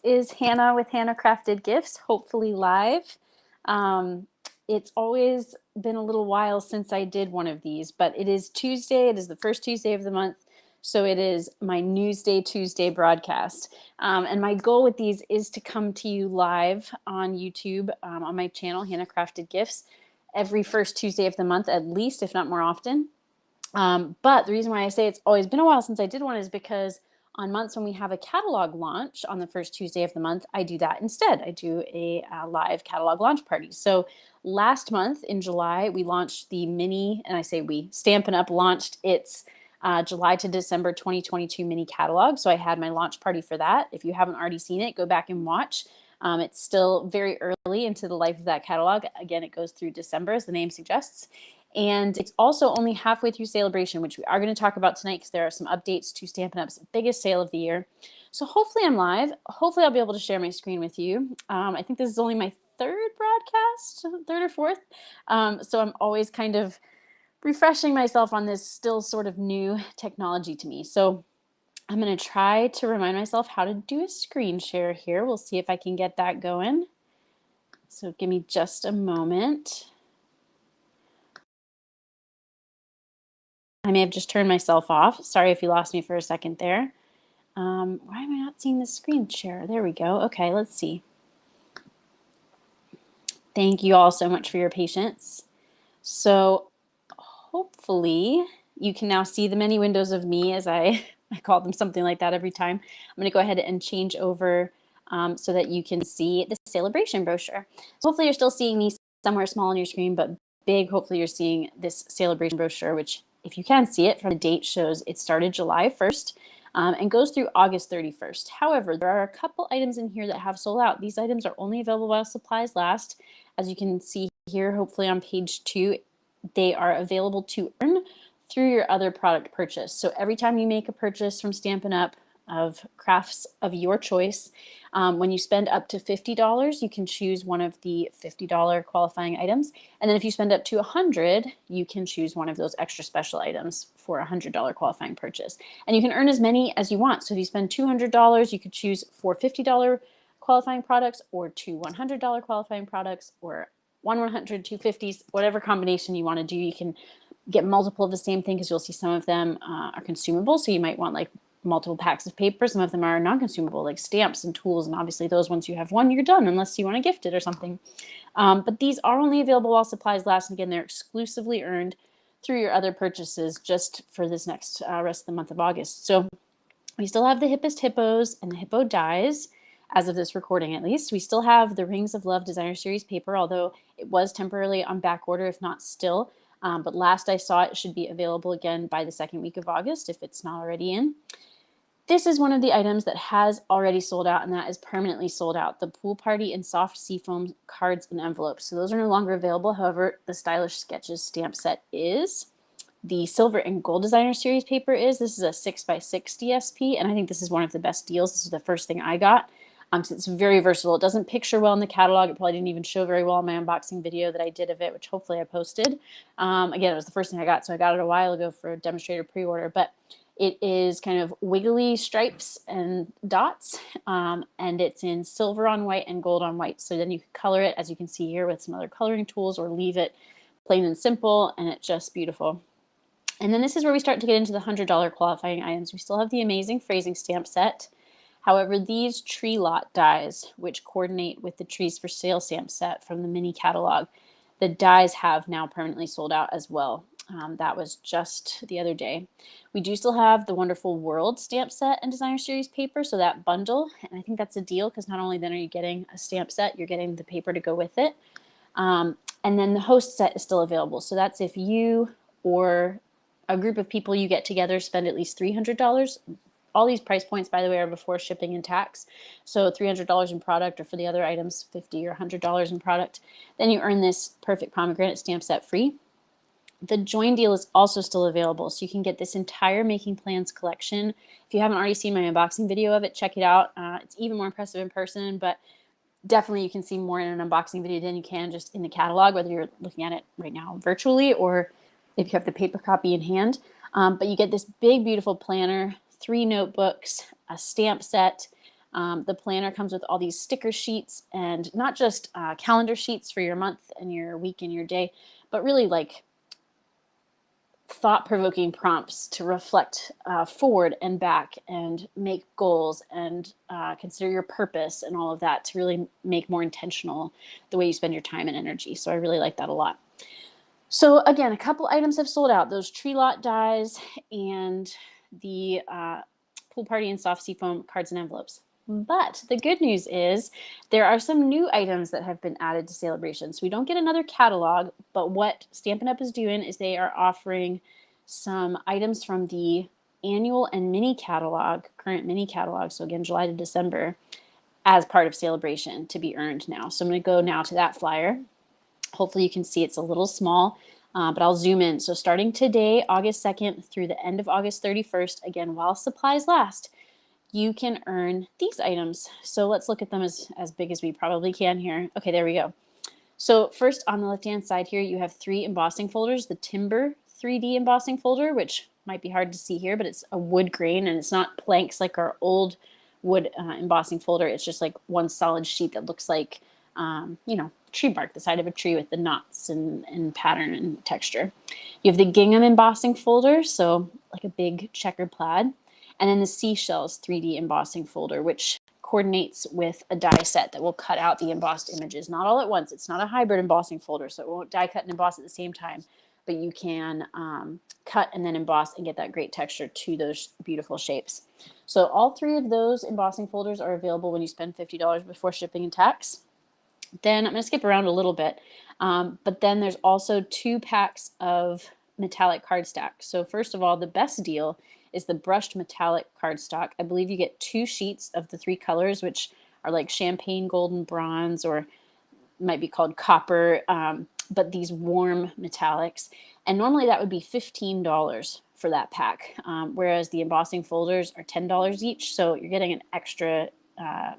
is Hannah with Hannah Crafted Gifts, hopefully live. Um, it's always been a little while since I did one of these, but it is Tuesday. It is the first Tuesday of the month. So it is my Newsday Tuesday broadcast. And my goal with these is to come to you live on YouTube on my channel, Hannah Crafted Gifts, every first Tuesday of the month, at least, if not more often. But the reason why I say it's always been a while since I did one is because on months when we have a catalog launch on the first Tuesday of the month, I do that instead. I do a live catalog launch party. So last month in July, we launched the mini, and I say we, Stampin' Up! Launched its July to December 2022 mini catalog. So I had my launch party for that. If you haven't already seen it, go back and watch. It's still very early into the life of that catalog. Again, it goes through December, as the name suggests. And it's also only halfway through Sale-A-Bration, which we are going to talk about tonight because there are some updates to Stampin' Up's biggest sale of the year. So hopefully I'm live. Hopefully I'll be able to share my screen with you. I think this is only my third broadcast, third or fourth. So I'm always kind of refreshing myself on this still sort of new technology to me. So I'm going to try to remind myself how to do a screen share here. We'll see if I can get that going. So give me just a moment. I may have just turned myself off. Sorry if you lost me for a second there. Why am I not seeing the screen share? There we go. Okay, let's see. Thank you all so much for your patience. So hopefully you can now see the many windows of me, as I call them something like that every time. I'm going to go ahead and change over so that you can see the Sale-A-Bration brochure. So hopefully you're still seeing me somewhere small on your screen, but big. Hopefully you're seeing this Sale-A-Bration brochure, which, if you can see it from the date, shows it started July 1st and goes through August 31st. However, there are a couple items in here that have sold out. These items are only available while supplies last. As you can see here, hopefully on page 2, they are available to earn through your other product purchase. So every time you make a purchase from Stampin' Up! Of crafts of your choice, when you spend up to $50, you can choose one of the $50 qualifying items. And then if you spend up to $100, you can choose one of those extra special items for a $100 qualifying purchase. And you can earn as many as you want. So if you spend $200, you could choose 4 $50 qualifying products, or 2 $100 qualifying products, or 100, 2 50s, whatever combination you want to do. You can get multiple of the same thing because you'll see some of them are consumable. So you might want like multiple packs of paper. Some of them are non-consumable, like stamps and tools. And obviously those, once you have one, you're done, unless you want to gift it or something. But these are only available while supplies last. And again, they're exclusively earned through your other purchases just for this next rest of the month of August. So we still have the Hippest Hippos and the Hippo Dies, as of this recording at least. We still have the Rings of Love Designer Series paper, although it was temporarily on back order, if not still. But last I saw, it should be available again by the second week of August, if it's not already in. This is one of the items that has already sold out, and that is permanently sold out. The Pool Party and Soft Seafoam cards and envelopes. So those are no longer available. However, the Stylish Sketches stamp set is. The Silver and Gold Designer Series paper is. This is a 6x6 DSP, and I think this is one of the best deals. This is the first thing I got. So it's very versatile. It doesn't picture well in the catalog. It probably didn't even show very well in my unboxing video that I did of it, which hopefully I posted. Again, it was the first thing I got, so I got it a while ago for a Demonstrator pre-order, but it is kind of wiggly stripes and dots, and it's in silver on white and gold on white. So then you can color it, as you can see here, with some other coloring tools, or leave it plain and simple, and it's just beautiful. And then this is where we start to get into the $100 qualifying items. We still have the amazing phrasing stamp set. However, these tree lot dies, which coordinate with the Trees for Sale stamp set from the mini catalog, the dies have now permanently sold out as well. That was just the other day. We do still have the wonderful World stamp set and Designer Series paper, so that bundle, and I think that's a deal because not only then are you getting a stamp set, you're getting the paper to go with it. And then the Host set is still available. So that's if you or a group of people you get together spend at least $300. All these price points, by the way, are before shipping and tax. So $300 in product, or for the other items, $50 or $100 in product. Then you earn this perfect pomegranate stamp set free. The Join deal is also still available, so you can get this entire Making Plans collection. If you haven't already seen my unboxing video of it, check it out. It's even more impressive in person, but definitely you can see more in an unboxing video than you can just in the catalog, whether you're looking at it right now virtually or if you have the paper copy in hand. But you get this big, beautiful planner, 3 notebooks, a stamp set, The planner comes with all these sticker sheets, and not just calendar sheets for your month and your week and your day, but really like thought-provoking prompts to reflect forward and back and make goals and consider your purpose and all of that to really make more intentional the way you spend your time and energy. So I really like that a lot. So again, a couple items have sold out. Those tree lot dies and the pool party and soft seafoam cards and envelopes. But the good news is there are some new items that have been added to Sale-A-Bration. So we don't get another catalog, but what Stampin' Up! Is doing is they are offering some items from the annual and mini catalog, current mini catalog, so again, July to December, as part of Sale-A-Bration to be earned now. So I'm going to go now to that flyer. Hopefully you can see it's a little small, but I'll zoom in. So starting today, August 2nd through the end of August 31st, again, while supplies last, you can earn these items. So let's look at them as big as we probably can here. Okay, there we go. So first on the left-hand side here, you have 3 embossing folders, the Timber 3D embossing folder, which might be hard to see here, but it's a wood grain and it's not planks like our old wood embossing folder. It's just like one solid sheet that looks like, you know, tree bark, the side of a tree with the knots and pattern and texture. You have the gingham embossing folder, so like a big checkered plaid. And then the seashells 3D embossing folder, which coordinates with a die set that will cut out the embossed images, not all at once. It's not a hybrid embossing folder, so it won't die cut and emboss at the same time, but you can cut and then emboss and get that great texture to those beautiful shapes. So all 3 of those embossing folders are available when you spend $50 before shipping and tax. Then I'm going to skip around a little bit, but then there's also 2 packs of metallic cardstock. So first of all, the best deal is the brushed metallic cardstock. I believe you get 2 sheets of the 3 colors, which are like champagne, golden, bronze, or might be called copper, but these warm metallics. And normally that would be $15 for that pack, whereas the embossing folders are $10 each. So you're getting an extra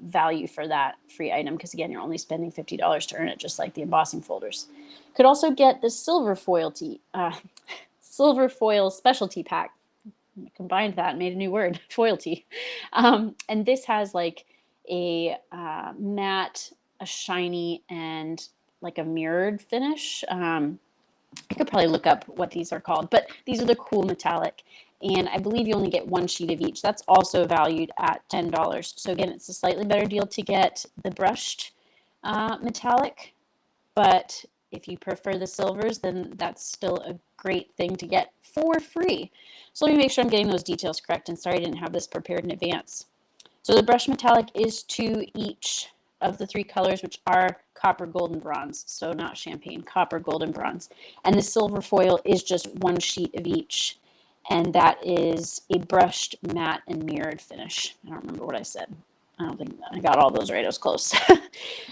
value for that free item because, again, you're only spending $50 to earn it, just like the embossing folders. Could also get the silver foil specialty pack. I combined that and made a new word, foilty. And this has like a matte, a shiny, and like a mirrored finish. I could probably look up what these are called, but these are the cool metallic. And I believe you only get 1 sheet of each. That's also valued at $10. So again, it's a slightly better deal to get the brushed metallic, but if you prefer the silvers, then that's still a great thing to get for free. So let me make sure I'm getting those details correct, and sorry I didn't have this prepared in advance. So the brushed metallic is 2 each of the 3 colors, which are copper, gold, and bronze. So not champagne, copper, gold, and bronze. And the silver foil is just 1 sheet of each, and that is a brushed, matte, and mirrored finish. I don't remember what I said. I don't think I got all those right. I was close.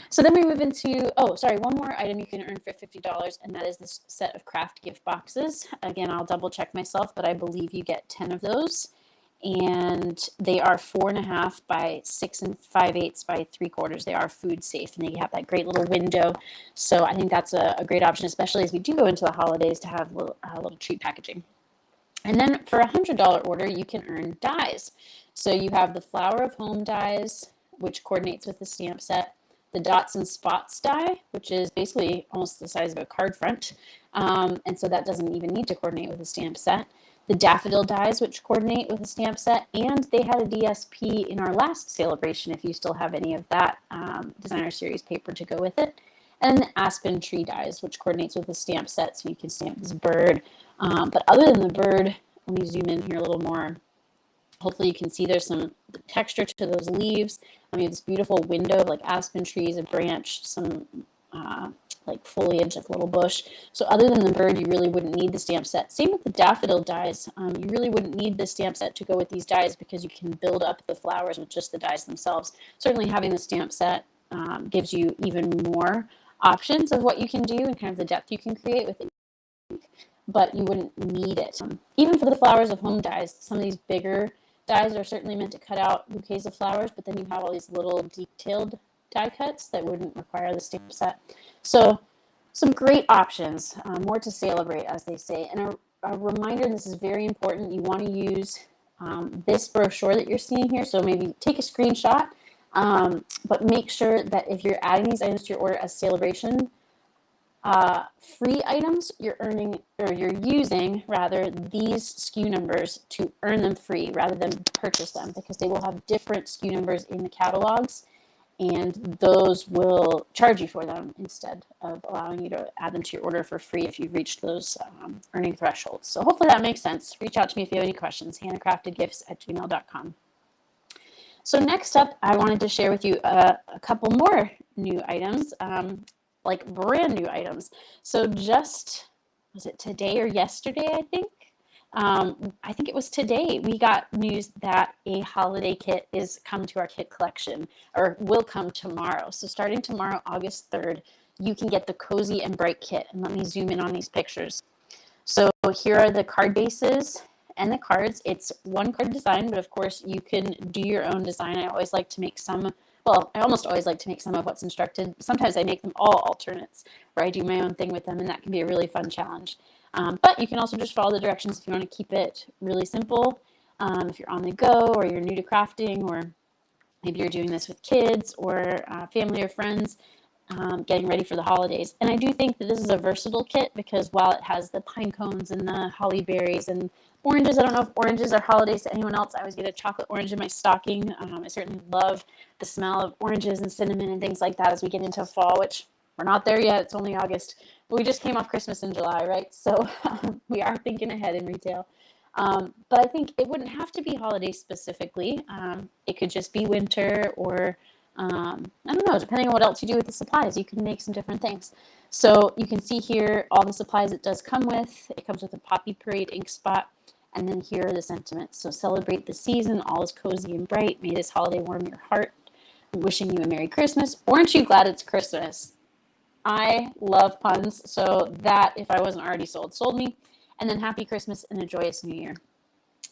So then we move into, oh, sorry, one more item you can earn for $50, and that is this set of craft gift boxes. Again, I'll double check myself, but I believe you get 10 of those. And they are 4.5 by 6 5/8 by 3/4. They are food safe, and they have that great little window. So I think that's a great option, especially as we do go into the holidays, to have little treat packaging. And then for a $100 order, you can earn dies. So you have the Flower of Home dies, which coordinates with the stamp set, the Dots and Spots die, which is basically almost the size of a card front, and so that doesn't even need to coordinate with a stamp set. The Daffodil dies, which coordinate with a stamp set, and they had a DSP in our last Sale-A-Bration if you still have any of that designer series paper to go with it. And the Aspen Tree dies, which coordinates with the stamp set, so you can stamp this bird. But other than the bird, let me zoom in here a little more. Hopefully you can see there's some texture to those leaves. I mean, this beautiful window of like aspen trees, a branch, some like foliage, like a little bush. So other than the bird, you really wouldn't need the stamp set. Same with the daffodil dies. You really wouldn't need the stamp set to go with these dies because you can build up the flowers with just the dies themselves. Certainly having the stamp set gives you even more options of what you can do and kind of the depth you can create with it, but you wouldn't need it. Even for the Flowers of Home dies, some of these bigger dies are certainly meant to cut out bouquets of flowers, but then you have all these little detailed die cuts that wouldn't require the stamp set. So some great options, more to celebrate, as they say. And a reminder, and this is very important, you want to use this brochure that you're seeing here. So maybe take a screenshot But make sure that if you're adding these items to your order as Sale-A-Bration, free items, you're earning, or you're using rather, these SKU numbers to earn them free rather than purchase them, because they will have different SKU numbers in the catalogs, and those will charge you for them instead of allowing you to add them to your order for free if you've reached those earning thresholds. So hopefully that makes sense. Reach out to me if you have any questions. hannahcraftedgifts@gmail.com. So next up, I wanted to share with you a couple more new items, like brand new items. So just, was it today or yesterday, I think? I think it was today, we got news that a holiday kit is come to our kit collection, or will come tomorrow. So starting tomorrow, August 3rd, you can get the Cozy and Bright kit. And let me zoom in on these pictures. So here are the card bases and the cards. It's one card design, but of course you can do your own design. I always like to make some, well, I almost always like to make some of what's instructed. Sometimes I make them all alternates, where I do my own thing with them, and that can be a really fun challenge. But you can also just follow the directions if you want to keep it really simple. If you're on the go, or you're new to crafting, or maybe you're doing this with kids or family or friends, getting ready for the holidays. And I do think that this is a versatile kit, because while it has the pine cones and the holly berries and oranges, I don't know if oranges are holidays to anyone else. I always get a chocolate orange in my stocking. I certainly love the smell of oranges and cinnamon and things like that as we get into fall, which we're not there yet. It's only August. But we just came off Christmas in July, right? So we are thinking ahead in retail. But I think it wouldn't have to be holiday specifically. It could just be winter, or I don't know, depending on what else you do with the supplies, you can make some different things. So you can see here all the supplies it does come with. It comes with a Poppy Parade ink spot. And then here are the sentiments. So celebrate the season, all is cozy and bright. May this holiday warm your heart. Wishing you a Merry Christmas. Aren't you glad it's Christmas? I love puns, so that, if I wasn't already sold, sold me. And then Happy Christmas and a joyous New Year.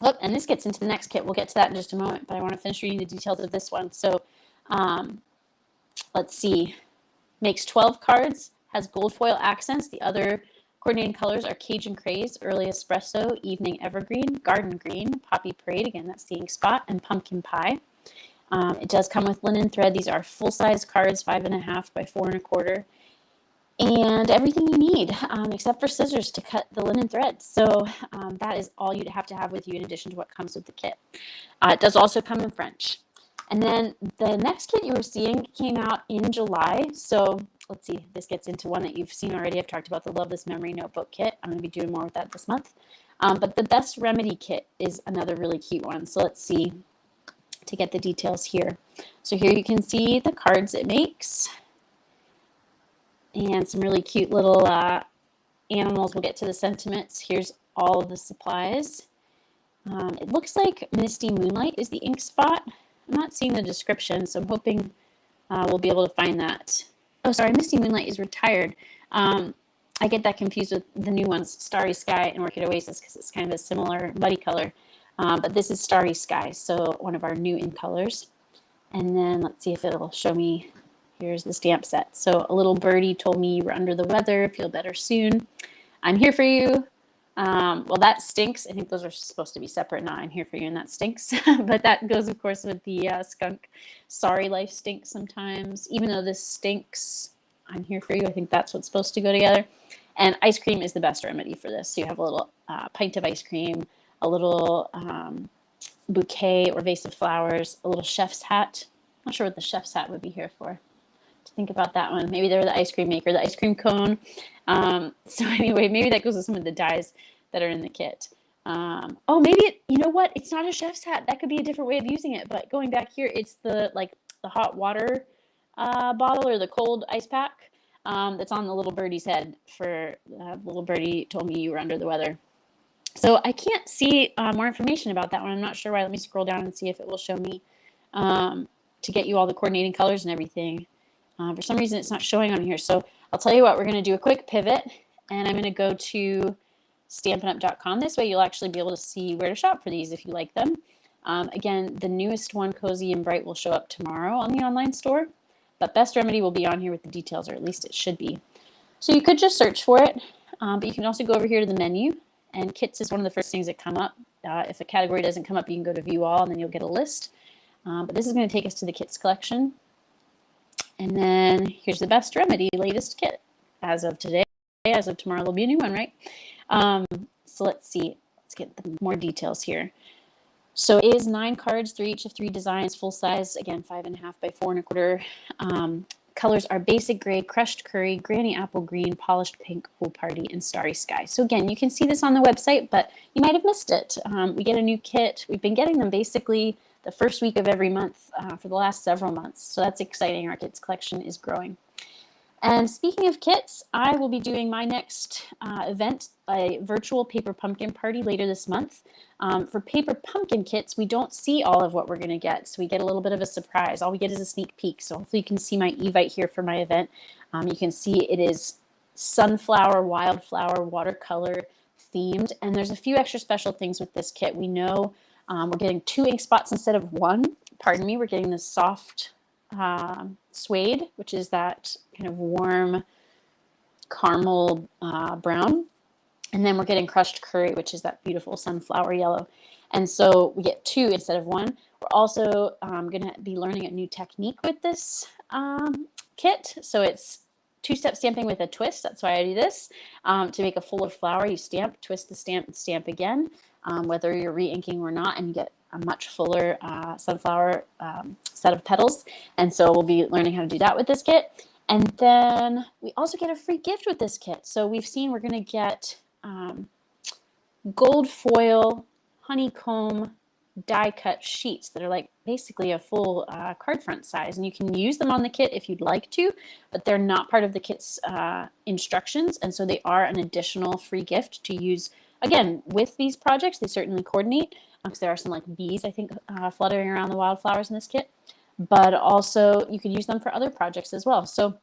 Oh, and this gets into the next kit. We'll get to that in just a moment, but I want to finish reading the details of this one. So let's see. Makes 12 cards, has gold foil accents. The other coordinating colors are Cajun Craze, Early Espresso, Evening Evergreen, Garden Green, Poppy Parade, again, that's the ink spot, and Pumpkin Pie. It does come with linen thread. These are full-size cards, 5.5 by 4.25. And everything you need, except for scissors to cut the linen thread. So that is all you'd have to have with you in addition to what comes with the kit. It does also come in French. And then the next kit you were seeing came out in July. So let's see, this gets into one that you've seen already. I've talked about the Love This Memory Notebook kit. I'm going to be doing more with that this month. But the Best Remedy kit is another really cute one. So let's see to get the details here. So here you can see the cards it makes. And some really cute little animals. We'll get to the sentiments. Here's all of the supplies. It looks like Misty Moonlight is the ink spot. I'm not seeing the description, so I'm hoping we'll be able to find that. Oh, sorry, Misty Moonlight is retired. I get that confused with the new ones, Starry Sky and Orchid Oasis, because it's kind of a similar muddy color. But this is Starry Sky, so one of our new ink colors. And then let's see if it'll show me. Here's the stamp set. So a little birdie told me you were under the weather. Feel better soon. I'm here for you. Well, that stinks. I think those are supposed to be separate. Not I'm here for you and that stinks. But that goes, of course, with the skunk. Sorry, life stinks sometimes. Even though this stinks, I'm here for you. I think that's what's supposed to go together. And ice cream is the best remedy for this. So you have a little pint of ice cream, a little bouquet or vase of flowers, a little chef's hat. I'm not sure what the chef's hat would be here for. Think about that one. Maybe they're the ice cream maker, the ice cream cone. So anyway, maybe that goes with some of the dies that are in the kit. Oh, maybe you know what? It's not a chef's hat. That could be a different way of using it. But going back here, it's the hot water bottle or the cold ice pack that's on the little birdie's head. For little birdie told me you were under the weather. So I can't see more information about that one. I'm not sure why. Let me scroll down and see if it will show me to get you all the coordinating colors and everything. For some reason, it's not showing on here. So I'll tell you what, we're going to do a quick pivot, and I'm going to go to stampinup.com. This way you'll actually be able to see where to shop for these if you like them. Again, the newest one, Cozy and Bright, will show up tomorrow on the online store, but Best Remedy will be on here with the details, or at least it should be. So you could just search for it, but you can also go over here to the menu, and kits is one of the first things that come up. If a category doesn't come up, you can go to View All, and then you'll get a list. But this is going to take us to the kits collection. And then here's the Best Remedy latest kit as of today. As of tomorrow, there'll be a new one, right? So let's see. Let's get more details here. So it is 9 cards, 3 each of 3 designs, full size, again, 5.5 by 4.25. Colors are basic gray, crushed curry, granny apple green, polished pink, pool party, and starry sky. So again, you can see this on the website, but you might have missed it. We get a new kit. We've been getting them basically the first week of every month for the last several months. So that's exciting. Our kits collection is growing. And speaking of kits, I will be doing my next event, a virtual paper pumpkin party later this month. For paper pumpkin kits, we don't see all of what we're going to get, so we get a little bit of a surprise. All we get is a sneak peek, so hopefully you can see my Evite here for my event. You can see it is sunflower, wildflower, watercolor themed, and there's a few extra special things with this kit. We know we're getting 2 ink spots instead of 1. Pardon me, we're getting the soft suede, which is that kind of warm caramel brown. And then we're getting crushed curry, which is that beautiful sunflower yellow. And so we get 2 instead of 1. We're also going to be learning a new technique with this kit. So it's 2-step stamping with a twist. That's why I do this. To make a fuller flower, you stamp, twist the stamp, and stamp again, whether you're re-inking or not, and you get a much fuller sunflower set of petals. And so we'll be learning how to do that with this kit. And then we also get a free gift with this kit. So we've seen we're going to get gold foil honeycomb die cut sheets that are like basically a full card front size, and you can use them on the kit if you'd like to, but they're not part of the kit's instructions, and so they are an additional free gift to use again with these projects. They certainly coordinate because there are some like bees I think fluttering around the wildflowers in this kit, but also you can use them for other projects as well. So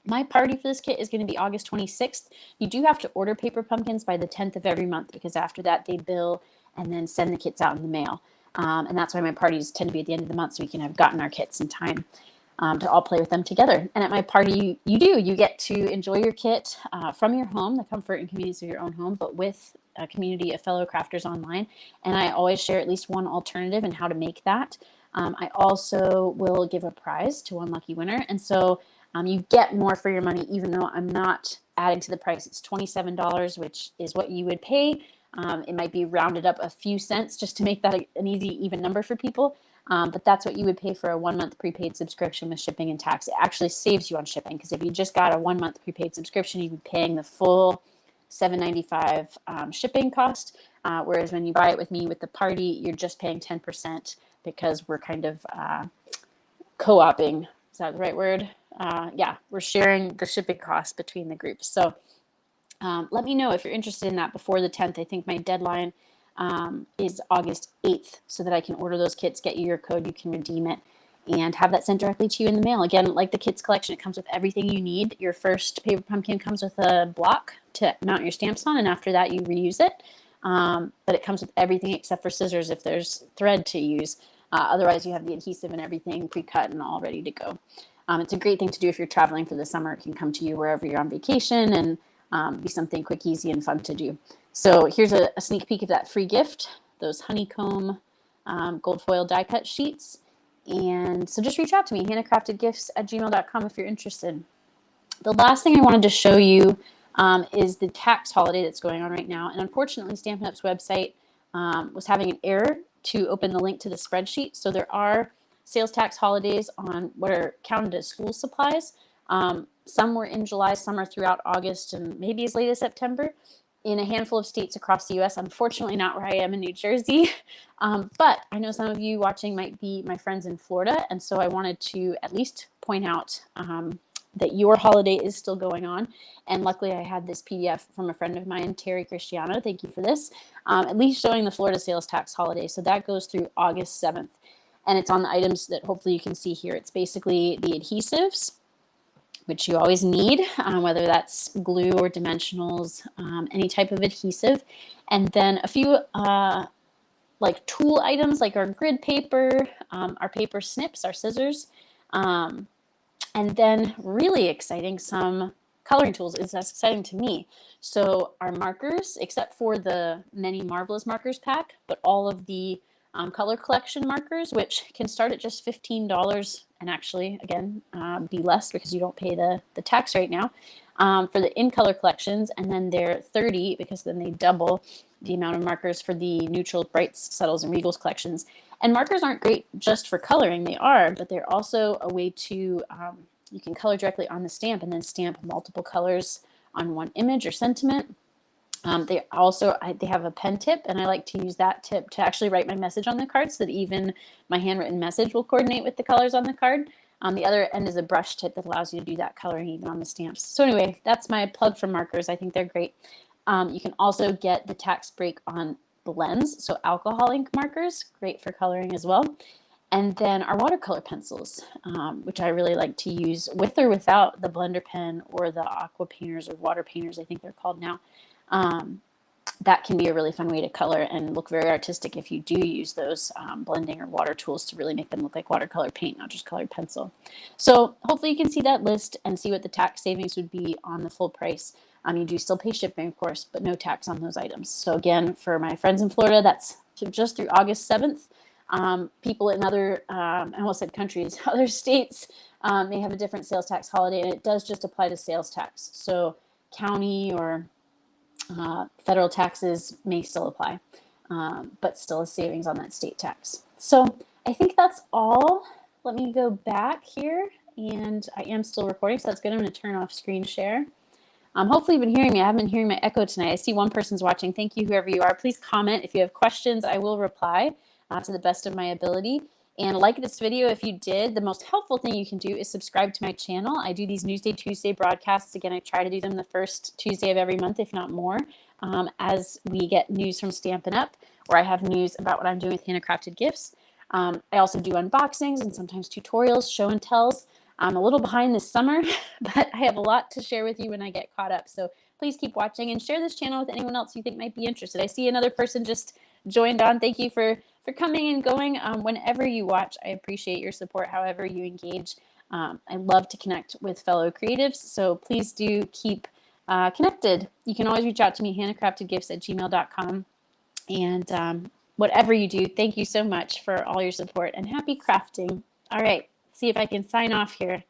my party for this kit is going to be August 26th. You do have to order paper pumpkins by the 10th of every month, because after that they bill and then send the kits out in the mail. And that's why my parties tend to be at the end of the month, so we can have gotten our kits in time to all play with them together. And at my party, you get to enjoy your kit from your home, the comfort and convenience of your own home, but with a community of fellow crafters online. And I always share at least one alternative and how to make that. I also will give a prize to one lucky winner. And so you get more for your money, even though I'm not adding to the price. It's $27, which is what you would pay. It might be rounded up a few cents just to make that an easy, even number for people. But that's what you would pay for a 1-month prepaid subscription with shipping and tax. It actually saves you on shipping, because if you just got a 1-month prepaid subscription, you'd be paying the full $7.95 shipping cost. Whereas when you buy it with me with the party, you're just paying 10%, because we're kind of co-oping. Is that the right word? Yeah, we're sharing the shipping costs between the groups. So let me know if you're interested in that before the 10th. I think my deadline is August 8th, so that I can order those kits, get you your code, you can redeem it, and have that sent directly to you in the mail. Again, like the kits collection, it comes with everything you need. Your first paper pumpkin comes with a block to mount your stamps on, and after that you reuse it. But it comes with everything except for scissors if there's thread to use. Otherwise, you have the adhesive and everything pre-cut and all ready to go. It's a great thing to do if you're traveling for the summer. It can come to you wherever you're on vacation and be something quick, easy, and fun to do. So here's a sneak peek of that free gift, those honeycomb gold foil die cut sheets. And so just reach out to me, hannahcraftedgifts@gmail.com, if you're interested. The last thing I wanted to show you is the tax holiday that's going on right now. And unfortunately, Stampin' Up's website was having an error to open the link to the spreadsheet. So there are sales tax holidays on what are counted as school supplies. Some were in July, some are throughout August, and maybe as late as September in a handful of states across the U.S. Unfortunately, not where I am in New Jersey. But I know some of you watching might be my friends in Florida, and so I wanted to at least point out that your holiday is still going on. And luckily I had this PDF from a friend of mine, Terry Cristiano, thank you for this, at least showing the Florida sales tax holiday. So that goes through August 7th. And it's on the items that hopefully you can see here. It's basically the adhesives, which you always need, whether that's glue or dimensionals, any type of adhesive. And then a few like tool items like our grid paper, our paper snips, our scissors, and then really exciting, some coloring tools. That's exciting to me. So our markers, except for the Many Marvelous Markers pack, but all of the color collection markers, which can start at just $15 and actually, again, be less because you don't pay the tax right now for the in-color collections. And then they're $30 because then they double the amount of markers for the neutral, brights, subtles, and regals collections. And markers aren't great just for coloring. They are, but they're also a way to, you can color directly on the stamp and then stamp multiple colors on one image or sentiment. They have a pen tip, and I like to use that tip to actually write my message on the card so that even my handwritten message will coordinate with the colors on the card. The other end is a brush tip that allows you to do that coloring even on the stamps. So anyway, that's my plug for markers. I think they're great. You can also get the tax break on blends, so alcohol ink markers, great for coloring as well. And then our watercolor pencils, which I really like to use with or without the blender pen or the aqua painters or water painters, I think they're called now. That can be a really fun way to color and look very artistic if you do use those blending or water tools to really make them look like watercolor paint, not just colored pencil. So hopefully you can see that list and see what the tax savings would be on the full price. You do still pay shipping, of course, but no tax on those items. So again, for my friends in Florida, that's just through August 7th. People in other, I almost said countries, other states may have a different sales tax holiday, and it does just apply to sales tax. So county or federal taxes may still apply, but still a savings on that state tax. So I think that's all. Let me go back here, and I am still recording, so that's good. I'm going to turn off screen share. Hopefully you've been hearing me. I haven't been hearing my echo tonight. I see one person's watching. Thank you, whoever you are. Please comment. If you have questions, I will reply to the best of my ability. And like this video if you did. The most helpful thing you can do is subscribe to my channel. I do these Newsday Tuesday broadcasts. Again, I try to do them the first Tuesday of every month, if not more, as we get news from Stampin' Up, or I have news about what I'm doing with handcrafted gifts. I also do unboxings and sometimes tutorials, show and tells. I'm a little behind this summer, but I have a lot to share with you when I get caught up. So please keep watching and share this channel with anyone else you think might be interested. I see another person just joined on. Thank you for coming and going. Whenever you watch, I appreciate your support, however you engage. I love to connect with fellow creatives, so please do keep connected. You can always reach out to me, hannahcraftedgifts@gmail.com. And whatever you do, thank you so much for all your support, and happy crafting. All right, see if I can sign off here.